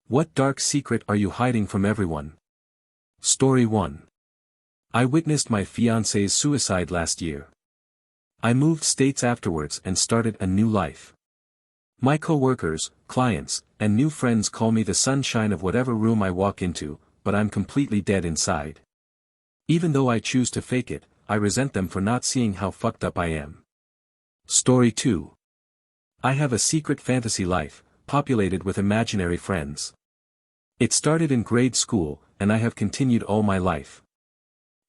What dark secret are you hiding from everyone? Story 1. I witnessed my fiancé's suicide last year. I moved states afterwards and started a new life. My co-workers, clients, and new friends call me the sunshine of whatever room I walk into, but I'm completely dead inside. Even though I choose to fake it, I resent them for not seeing how fucked up I am. Story 2. I have a secret fantasy life, populated with imaginary friends. It started in grade school, and I have continued all my life.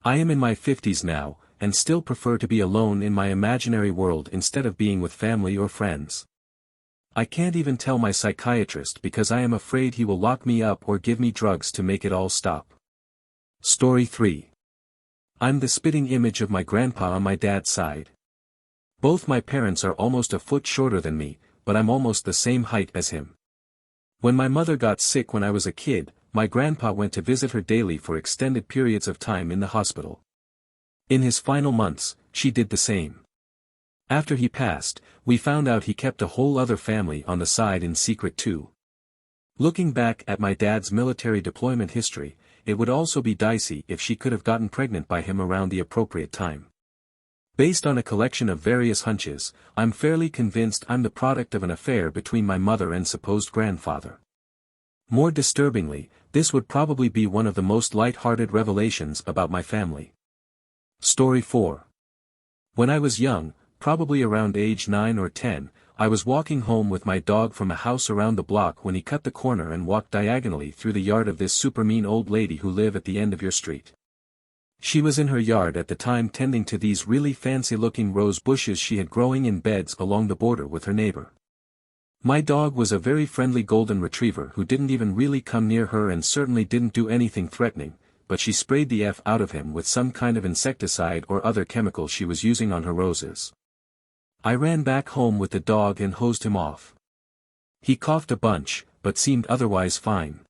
I am in my 50s now, and still prefer to be alone in my imaginary world instead of being with family or friends. I can't even tell my psychiatrist because I am afraid he will lock me up or give me drugs to make it all stop. Story 3. I'm the spitting image of my grandpa on my dad's side. Both my parents are almost a foot shorter than me, but I'm almost the same height as him. When my mother got sick when I was a kid, my grandpa went to visit her daily for extended periods of time in the hospital. In his final months, she did the same. After he passed, we found out he kept a whole other family on the side in secret too. Looking back at my dad's military deployment history, it would also be dicey if she could have gotten pregnant by him around the appropriate time. Based on a collection of various hunches, I'm fairly convinced I'm the product of an affair between my mother and supposed grandfather. More disturbingly, this would probably be one of the most light-hearted revelations about my family. Story 4. When I was young, probably around age 9 or 10, I was walking home with my dog from a house around the block when he cut the corner and walked diagonally through the yard of this super mean old lady who lived at the end of your street. She was in her yard at the time tending to these really fancy-looking rose bushes she had growing in beds along the border with her neighbor. My dog was a very friendly golden retriever who didn't even really come near her and certainly didn't do anything threatening, but she sprayed the F out of him with some kind of insecticide or other chemical she was using on her roses. I ran back home with the dog and hosed him off. He coughed a bunch, but seemed otherwise fine.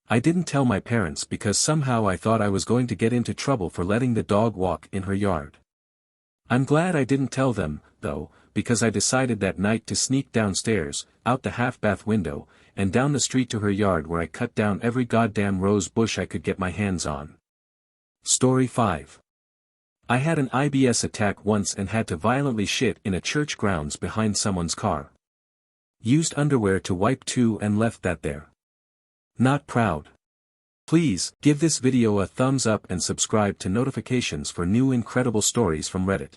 I didn't tell my parents because somehow I thought I was going to get into trouble for letting the dog walk in her yard. I'm glad I didn't tell them, though, because I decided that night to sneak downstairs, out the half-bath window, and down the street to her yard where I cut down every goddamn rose bush I could get my hands on. Story 5. I had an IBS attack once and had to violently shit in a church grounds behind someone's car. Used underwear to wipe too and left that there. Not proud. Please, give this video a thumbs up and subscribe to notifications for new incredible stories from Reddit.